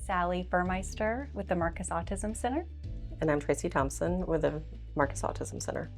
Sally Fuhrmeister with the Marcus Autism Center. And I'm Tracy Thompson with the Marcus Autism Center.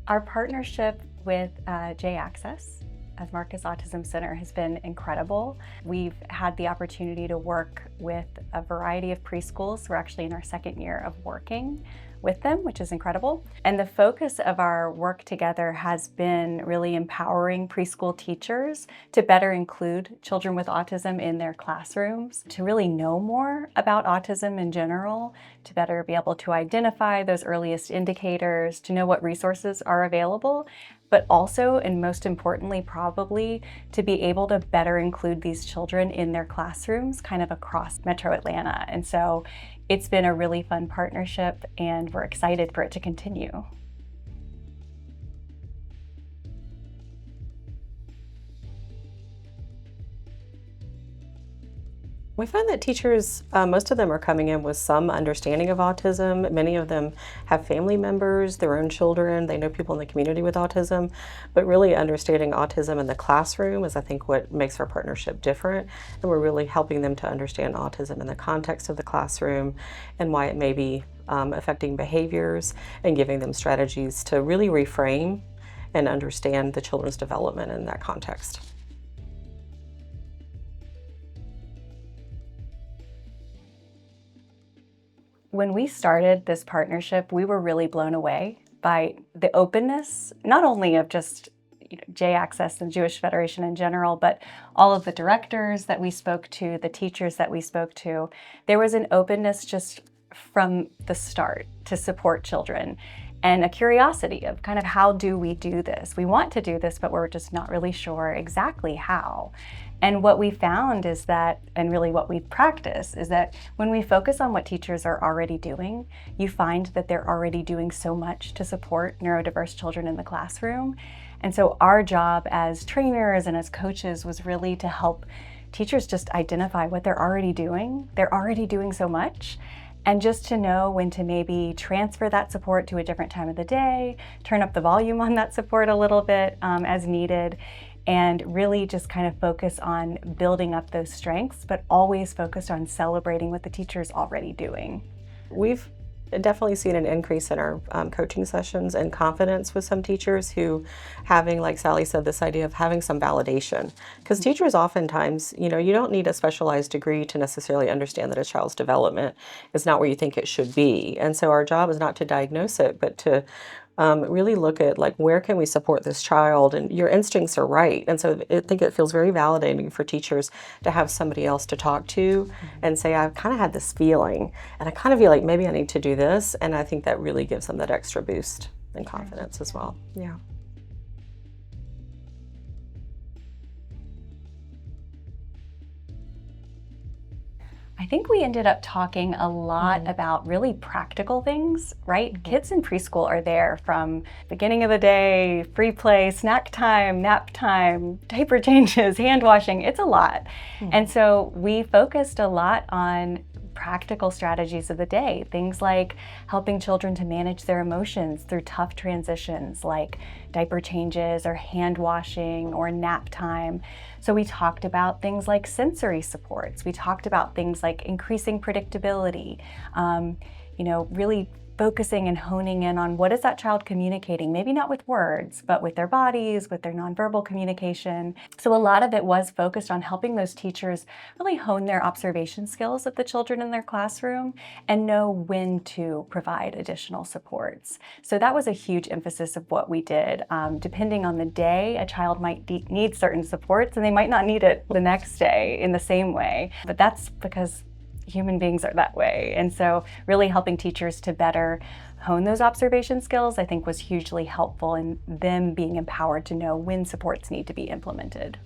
Our partnership with JAccess as Marcus Autism Center has been incredible. We've had the opportunity to work with a variety of preschools. We're actually in our second year of working with them, which is incredible. And the focus of our work together has been really empowering preschool teachers to better include children with autism in their classrooms, to really know more about autism in general, to better be able to identify those earliest indicators, to know what resources are available, but also, and most importantly probably, to be able to better include these children in their classrooms kind of across Metro Atlanta. And so it's been a really fun partnership and we're excited for it to continue. We find that teachers, most of them are coming in with some understanding of autism. Many of them have family members, their own children, they know people in the community with autism, but really understanding autism in the classroom is, I think, what makes our partnership different. And we're really helping them to understand autism in the context of the classroom and why it may be affecting behaviors, and giving them strategies to really reframe and understand the children's development in that context. When we started this partnership, we were really blown away by the openness, not only of just JAccess and Jewish Federation in general, but all of the directors that we spoke to, the teachers that we spoke to. There was an openness just from the start to support children, and a curiosity of kind of, how do we do this? We want to do this, but we're just not really sure exactly how. And what we found is that, and really what we practice, is that when we focus on what teachers are already doing, you find that they're already doing so much to support neurodiverse children in the classroom. And so our job as trainers and as coaches was really to help teachers just identify what they're already doing. They're already doing so much. And just to know when to maybe transfer that support to a different time of the day, turn up the volume on that support a little bit as needed, and really just kind of focus on building up those strengths, but always focused on celebrating what the teacher's already doing. We've definitely seen an increase in our coaching sessions and confidence with some teachers who having, like Sally said, this idea of having some validation. Because teachers oftentimes, you don't need a specialized degree to necessarily understand that a child's development is not where you think it should be. And so our job is not to diagnose it, but to really look at, like, where can we support this child? And your instincts are right. And so I think it feels very validating for teachers to have somebody else to talk to and say, I've kind of had this feeling and I kind of feel like maybe I need to do this. And I think that really gives them that extra boost and confidence as well. Yeah. I think we ended up talking a lot about really practical things, right? Kids in preschool are there from beginning of the day, free play, snack time, nap time, diaper changes, hand washing. It's a lot. And so we focused a lot on practical strategies of the day, things like helping children to manage their emotions through tough transitions like diaper changes or hand washing or nap time. So we talked about things like sensory supports. We talked about things like increasing predictability, really focusing and honing in on what is that child communicating, maybe not with words, but with their bodies, with their nonverbal communication. So a lot of it was focused on helping those teachers really hone their observation skills of the children in their classroom and know when to provide additional supports. So that was a huge emphasis of what we did. Depending on the day, a child might need certain supports and they might not need it the next day in the same way. But that's because human beings are that way. And so really helping teachers to better hone those observation skills, I think, was hugely helpful in them being empowered to know when supports need to be implemented.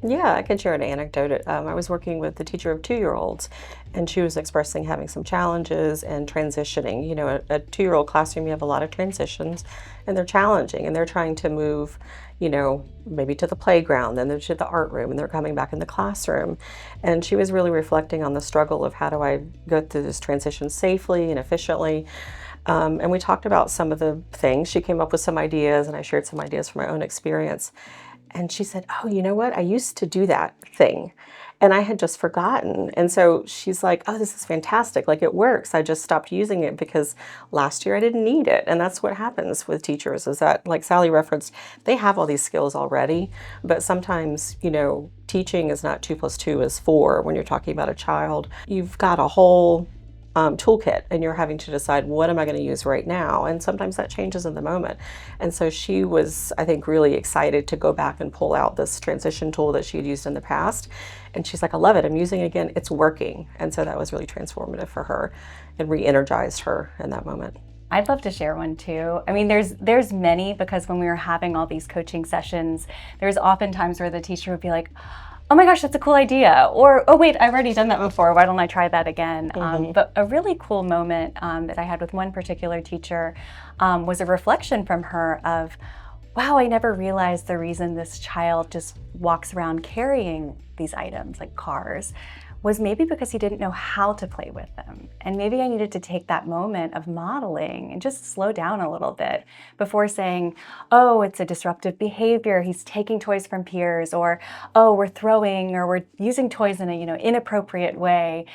Yeah, I can share an anecdote. I was working with the teacher of 2-year-olds, and she was expressing having some challenges and transitioning. You know, a 2-year-old classroom, you have a lot of transitions, and they're challenging, and they're trying to move, you know, maybe to the playground, then they're to the art room, and they're coming back in the classroom. And she was really reflecting on the struggle of how do I go through this transition safely and efficiently. And we talked about some of the things. She came up with some ideas, and I shared some ideas from my own experience. And she said, "Oh, you know what? I used to do that thing and I had just forgotten." And so she's like, "Oh, this is fantastic. Like it works. I just stopped using it because last year I didn't need it." And that's what happens with teachers is that, like Sally referenced, they have all these skills already, but sometimes, you know, teaching is not 2 plus 2 is 4 when you're talking about a child. You've got a whole toolkit and you're having to decide what am I going to use right now, and sometimes that changes in the moment. And so she was, I think, really excited to go back and pull out this transition tool that she had used in the past, and she's like, "I love it, I'm using it again, it's working." And so that was really transformative for her and re-energized her in that moment. I'd love to share one too. I mean, there's many, because when we were having all these coaching sessions, there's often times where the teacher would be like, "Oh my gosh, that's a cool idea," or "Oh wait, I've already done that before, why don't I try that again?" But a really cool moment that I had with one particular teacher was a reflection from her of, wow, I never realized the reason this child just walks around carrying these items like cars was maybe because he didn't know how to play with them. And maybe I needed to take that moment of modeling and just slow down a little bit before saying, "Oh, it's a disruptive behavior, he's taking toys from peers," or "Oh, we're throwing or we're using toys in a, inappropriate way."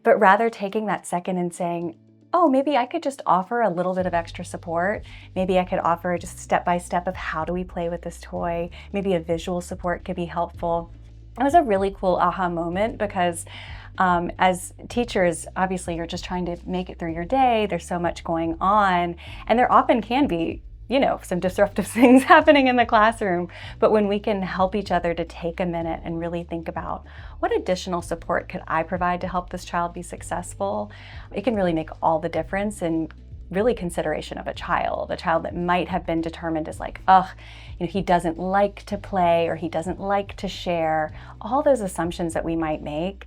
But rather taking that second and saying, "Oh, maybe I could just offer a little bit of extra support. Maybe I could offer just step-by-step of how do we play with this toy. Maybe a visual support could be helpful." It was a really cool aha moment because as teachers, obviously you're just trying to make it through your day. There's so much going on, and there often can be, some disruptive things happening in the classroom. But when we can help each other to take a minute and really think about what additional support could I provide to help this child be successful, it can really make all the difference in really consideration of a child that might have been determined as like, "Ugh, he doesn't like to play," or "He doesn't like to share." All those assumptions that we might make,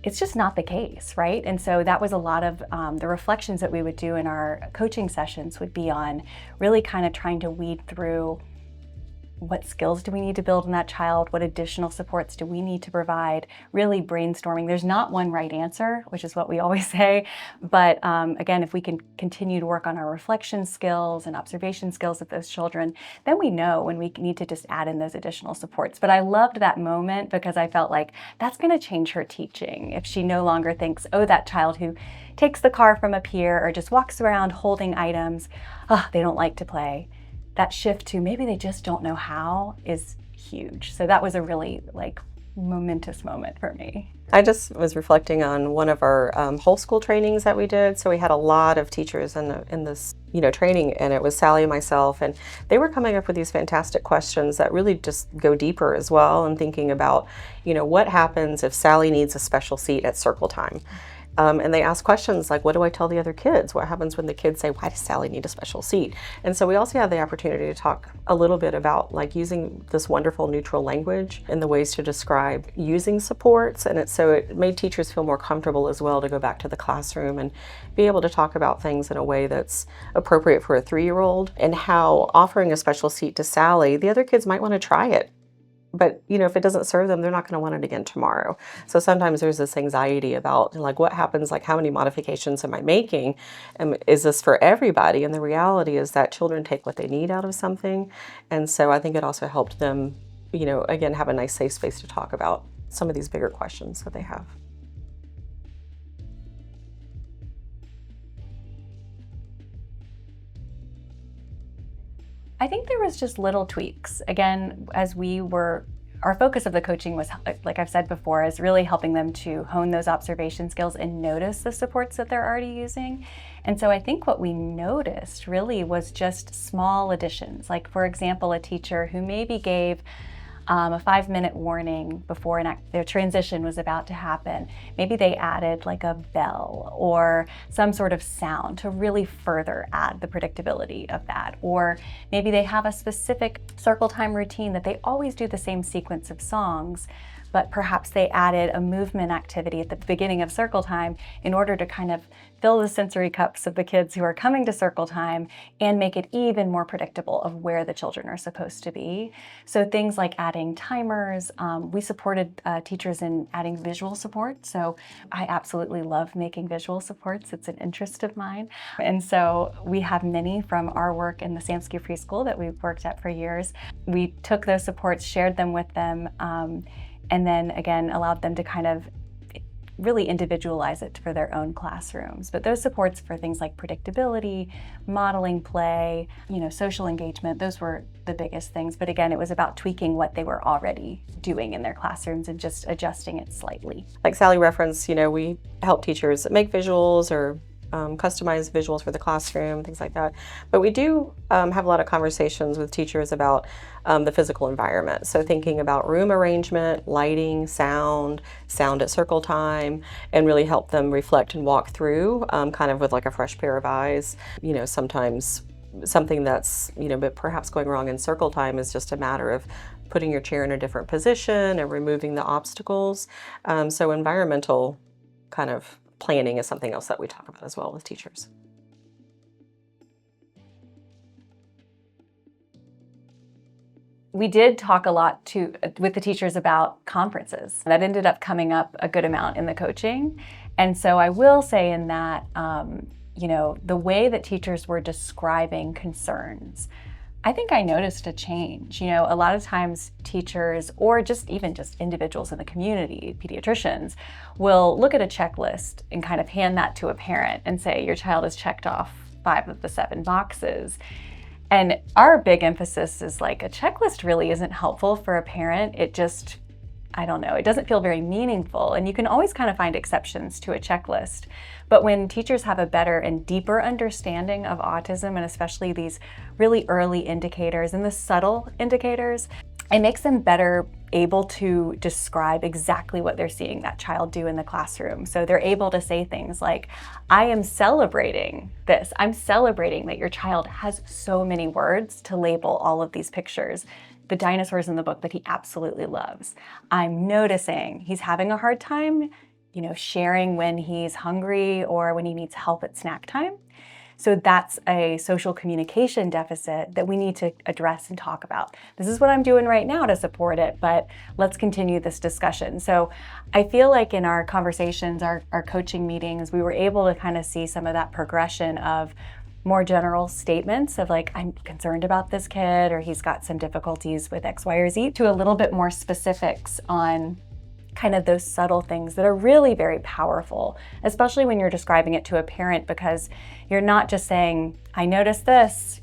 it's just not the case, right? And so that was a lot of the reflections that we would do in our coaching sessions would be on really kind of trying to weed through what skills do we need to build in that child? What additional supports do we need to provide? Really brainstorming. There's not one right answer, which is what we always say. But again, if we can continue to work on our reflection skills and observation skills of those children, then we know when we need to just add in those additional supports. But I loved that moment because I felt like that's going to change her teaching. If she no longer thinks, "Oh, that child who takes the car from a peer or just walks around holding items, oh, they don't like to play." That shift to maybe they just don't know how is huge. So that was a really momentous moment for me. I just was reflecting on one of our whole school trainings that we did. So we had a lot of teachers in this training, and it was Sally and myself, and they were coming up with these fantastic questions that really just go deeper as well, and thinking about what happens if Sally needs a special seat at circle time. And they ask questions like, what do I tell the other kids? What happens when the kids say, "Why does Sally need a special seat?" And so we also had the opportunity to talk a little bit about using this wonderful neutral language and the ways to describe using supports. And it made teachers feel more comfortable as well to go back to the classroom and be able to talk about things in a way that's appropriate for a 3-year-old, and how offering a special seat to Sally, the other kids might want to try it. But, if it doesn't serve them, they're not going to want it again tomorrow. So sometimes there's this anxiety about what happens, how many modifications am I making? And is this for everybody? And the reality is that children take what they need out of something. And so I think it also helped them, again, have a nice safe space to talk about some of these bigger questions that they have. I think there was just little tweaks. Again, our focus of the coaching was, like I've said before, is really helping them to hone those observation skills and notice the supports that they're already using. And so I think what we noticed really was just small additions. Like, for example, a teacher who maybe gave a 5-minute warning before their transition was about to happen. Maybe they added like a bell or some sort of sound to really further add the predictability of that. Or maybe they have a specific circle time routine that they always do the same sequence of songs, but perhaps they added a movement activity at the beginning of circle time in order to kind of fill the sensory cups of the kids who are coming to circle time and make it even more predictable of where the children are supposed to be. So things like adding timers, we supported teachers in adding visual support. So I absolutely love making visual supports. It's an interest of mine. And so we have many from our work in the Samsky preschool that we've worked at for years. We took those supports, shared them with them, and then again allowed them to kind of really individualize it for their own classrooms. But those supports for things like predictability, modeling play, social engagement, those were the biggest things. But again, it was about tweaking what they were already doing in their classrooms and just adjusting it slightly. Like Sally referenced, we help teachers make visuals or customize visuals for the classroom, things like that. But we do have a lot of conversations with teachers about the physical environment. So thinking about room arrangement, lighting, sound at circle time, and really help them reflect and walk through kind of with like a fresh pair of eyes. Sometimes something that's, but perhaps going wrong in circle time is just a matter of putting your chair in a different position and removing the obstacles. So environmental kind of planning is something else that we talk about as well with teachers. We did talk a lot with the teachers about conferences. That ended up coming up a good amount in the coaching. And so I will say in that, the way that teachers were describing concerns, I think I noticed a change. A lot of times teachers or just individuals in the community, pediatricians, will look at a checklist and kind of hand that to a parent and say, your child has checked off 5 of the 7 boxes. And our big emphasis is like a checklist really isn't helpful for a parent. It just, I don't know, it doesn't feel very meaningful. And you can always kind of find exceptions to a checklist. But when teachers have a better and deeper understanding of autism, and especially these really early indicators and the subtle indicators, it makes them better able to describe exactly what they're seeing that child do in the classroom. So they're able to say things like, I am celebrating this. I'm celebrating that your child has so many words to label all of these pictures. The dinosaurs in the book that he absolutely loves. I'm noticing he's having a hard time, sharing when he's hungry or when he needs help at snack time. So that's a social communication deficit that we need to address and talk about. This is what I'm doing right now to support it, but let's continue this discussion. So I feel like in our conversations, our coaching meetings, we were able to kind of see some of that progression of more general statements of like, I'm concerned about this kid, or he's got some difficulties with X, Y, or Z, to a little bit more specifics on kind of those subtle things that are really very powerful, especially when you're describing it to a parent, because you're not just saying, I noticed this,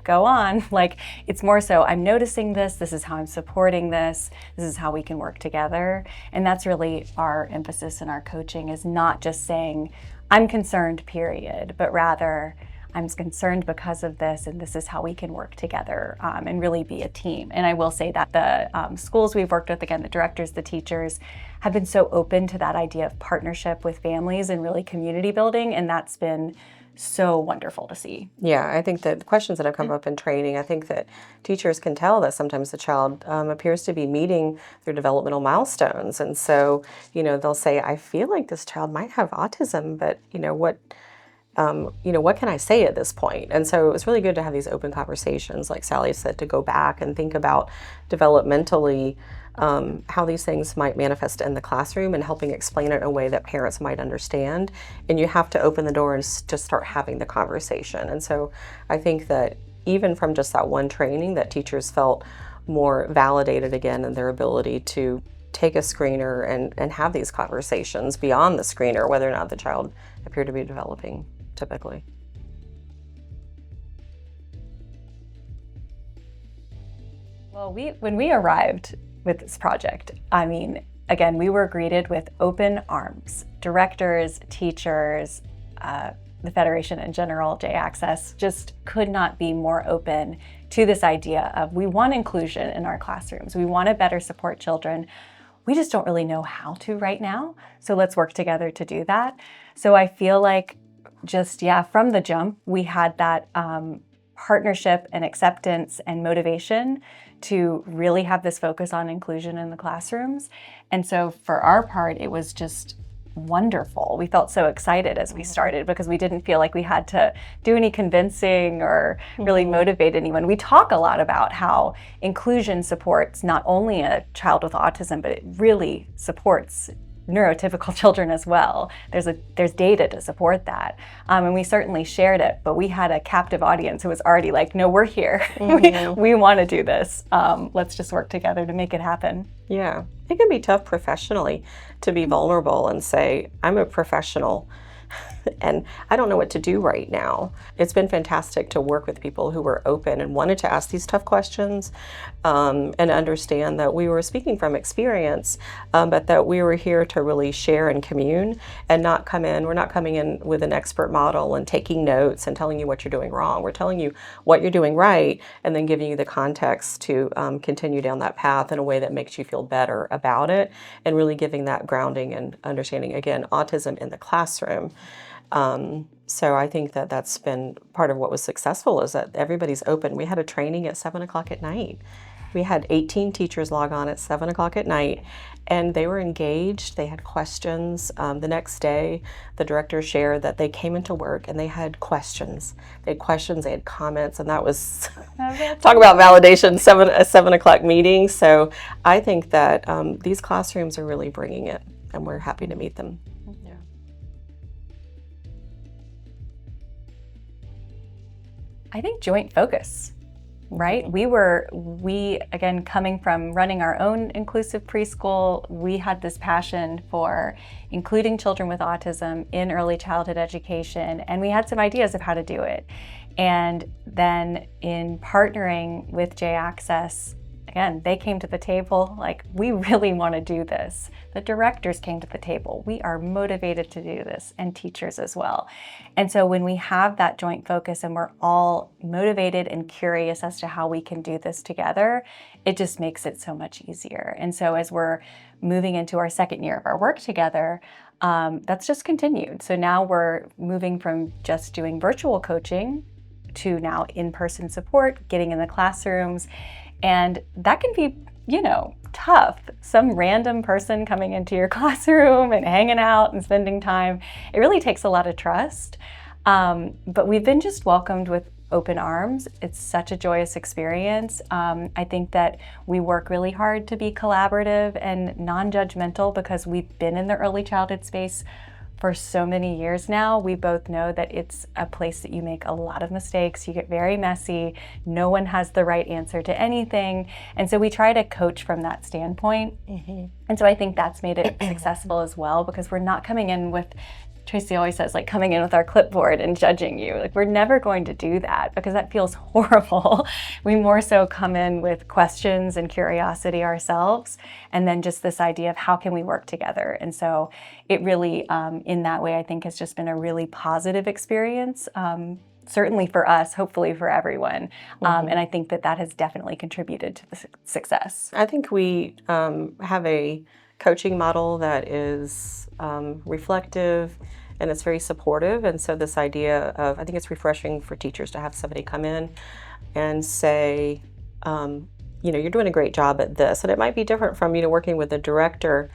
go on. Like, it's more so, I'm noticing this is how I'm supporting this is how we can work together. And that's really our emphasis in our coaching, is not just saying, I'm concerned, period, but rather, I'm concerned because of this, and this is how we can work together and really be a team. And I will say that the schools we've worked with, again, the directors, the teachers, have been so open to that idea of partnership with families and really community building, and that's been so wonderful to see. Yeah, I think that the questions that have come up in training, I think that teachers can tell that sometimes the child appears to be meeting their developmental milestones. And so, they'll say, I feel like this child might have autism, but what can I say at this point? And so it was really good to have these open conversations, like Sally said, to go back and think about developmentally how these things might manifest in the classroom and helping explain it in a way that parents might understand. And you have to open the door and just start having the conversation. And so I think that even from just that one training, that teachers felt more validated again in their ability to take a screener and have these conversations beyond the screener, whether or not the child appeared to be developing typically. Well, when we arrived with this project, again, we were greeted with open arms. Directors, teachers, the Federation in general, JAccess, just could not be more open to this idea of we want inclusion in our classrooms. We want to better support children. We just don't really know how to right now. So let's work together to do that. So I feel like just, from the jump, we had that partnership and acceptance and motivation to really have this focus on inclusion in the classrooms. And so for our part, it was just wonderful. We felt so excited as we started because we didn't feel like we had to do any convincing or really motivate anyone. We talk a lot about how inclusion supports not only a child with autism, but it really supports neurotypical children as well. There's data to support that. And we certainly shared it, but we had a captive audience who was already like, no, we're here. We want to do this. Let's just work together to make it happen. Yeah, it can be tough professionally to be vulnerable and say, I'm a professional and I don't know what to do right now. It's been fantastic to work with people who were open and wanted to ask these tough questions and understand that we were speaking from experience, but that we were here to really share and commune and we're not coming in with an expert model and taking notes and telling you what you're doing wrong. We're telling you what you're doing right and then giving you the context to continue down that path in a way that makes you feel better about it and really giving that grounding and understanding, again, autism in the classroom. So I think that that's been part of what was successful is that everybody's open. We had a training at 7 o'clock at night. We had 18 teachers log on at 7 o'clock at night, and they were engaged. They had questions. The next day, the director shared that they came into work and they had questions. They had comments, and that was talk about validation, a 7 o'clock meeting. So I think that these classrooms are really bringing it, and we're happy to meet them. I think joint focus, right? We again, coming from running our own inclusive preschool, we had this passion for including children with autism in early childhood education, and we had some ideas of how to do it. And then in partnering with JAccess, again, they came to the table like, we really want to do this. The directors came to the table. We are motivated to do this, and teachers as well. And so when we have that joint focus and we're all motivated and curious as to how we can do this together, it just makes it so much easier. And so as we're moving into our second year of our work together, that's just continued. So now we're moving from just doing virtual coaching to now in-person support, getting in the classrooms. And that can be, tough. Some random person coming into your classroom and hanging out and spending time. It really takes a lot of trust. But we've been just welcomed with open arms. It's such a joyous experience. I think that we work really hard to be collaborative and non-judgmental because we've been in the early childhood space for so many years now. We both know that it's a place that you make a lot of mistakes, you get very messy, no one has the right answer to anything. And so we try to coach from that standpoint. And so I think that's made it successful as well, because we're not coming in with, Tracy always says, like, coming in with our clipboard and judging you. Like, we're never going to do that because that feels horrible. We more so come in with questions and curiosity ourselves, and then just this idea of how can we work together. And so it really, in that way, I think has just been a really positive experience, certainly for us, hopefully for everyone. And I think that that has definitely contributed to the success. I think we have a coaching model that is reflective and it's very supportive. And so this idea of, I think it's refreshing for teachers to have somebody come in and say, you're doing a great job at this. And it might be different from, working with a director.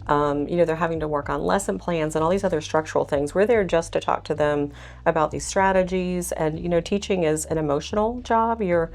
They're having to work on lesson plans and all these other structural things. We're there just to talk to them about these strategies. And, teaching is an emotional job. You're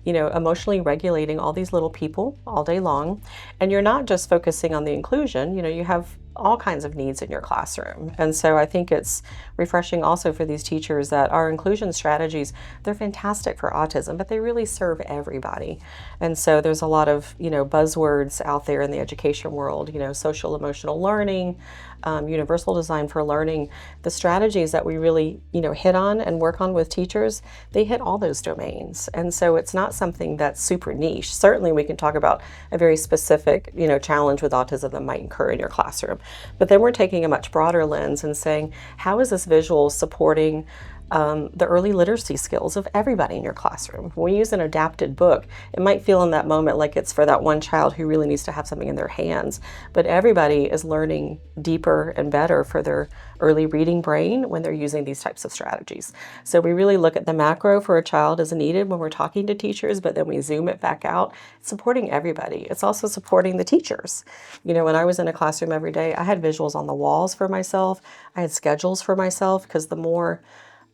emotionally regulating all these little people all day long. And you're not just focusing on the inclusion, you have all kinds of needs in your classroom. And so I think it's refreshing also for these teachers that our inclusion strategies, they're fantastic for autism, but they really serve everybody. And so there's a lot of, buzzwords out there in the education world, social emotional learning, universal design for learning. The strategies that we really, hit on and work on with teachers, they hit all those domains. And so it's not something that's super niche. Certainly we can talk about a very specific, challenge with autism that might occur in your classroom. But then we're taking a much broader lens and saying, how is this visual supporting the early literacy skills of everybody in your classroom? When we use an adapted book, it might feel in that moment like it's for that one child who really needs to have something in their hands, but everybody is learning deeper and better for their early reading brain when they're using these types of strategies. So we really look at the macro for a child as needed when we're talking to teachers, but then we zoom it back out, supporting everybody. It's also supporting the teachers. You know, when I was in a classroom every day, I had visuals on the walls for myself. I had schedules for myself, because the more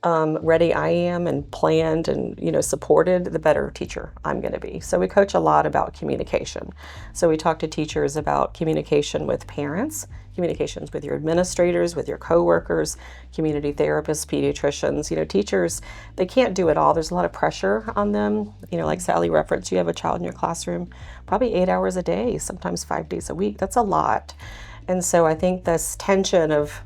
ready I am and planned and, you know, supported, the better teacher I'm going to be. So we coach a lot about communication. So we talk to teachers about communication with parents, communications with your administrators, with your coworkers, community therapists, pediatricians. You know, teachers, they can't do it all. There's a lot of pressure on them. You know, like Sally referenced, you have a child in your classroom probably 8 hours a day, sometimes 5 days a week. That's a lot. And so I think this tension of,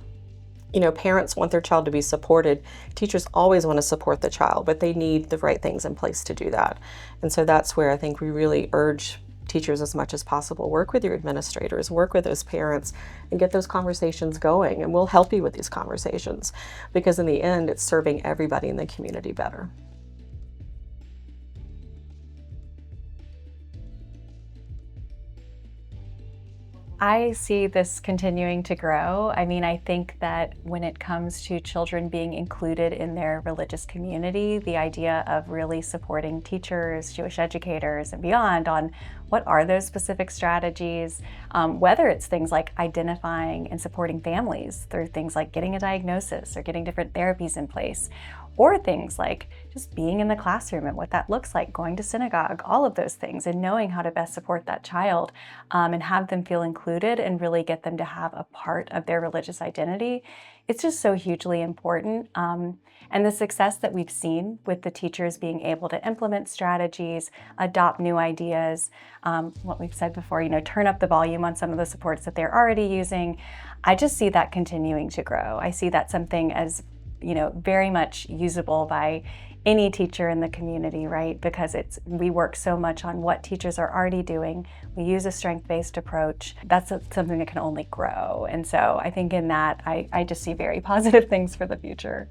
you know, parents want their child to be supported. Teachers always want to support the child, but they need the right things in place to do that. And so that's where I think we really urge teachers as much as possible. Work with your administrators, work with those parents, and get those conversations going. And we'll help you with these conversations, because in the end, it's serving everybody in the community better. I see this continuing to grow. I mean, I think that when it comes to children being included in their religious community, the idea of really supporting teachers, Jewish educators, and beyond on what are those specific strategies, whether it's things like identifying and supporting families through things like getting a diagnosis or getting different therapies in place, or things like just being in the classroom and what that looks like, going to synagogue, all of those things, and knowing how to best support that child and have them feel included and really get them to have a part of their religious identity. It's just so hugely important. And the success that we've seen with the teachers being able to implement strategies, adopt new ideas, what we've said before, you know, turn up the volume on some of the supports that they're already using, I just see that continuing to grow. I see that something as, you know, very much usable by any teacher in the community, right? Because we work so much on what teachers are already doing. We use a strength-based approach. That's something that can only grow. And so I think in that, I just see very positive things for the future.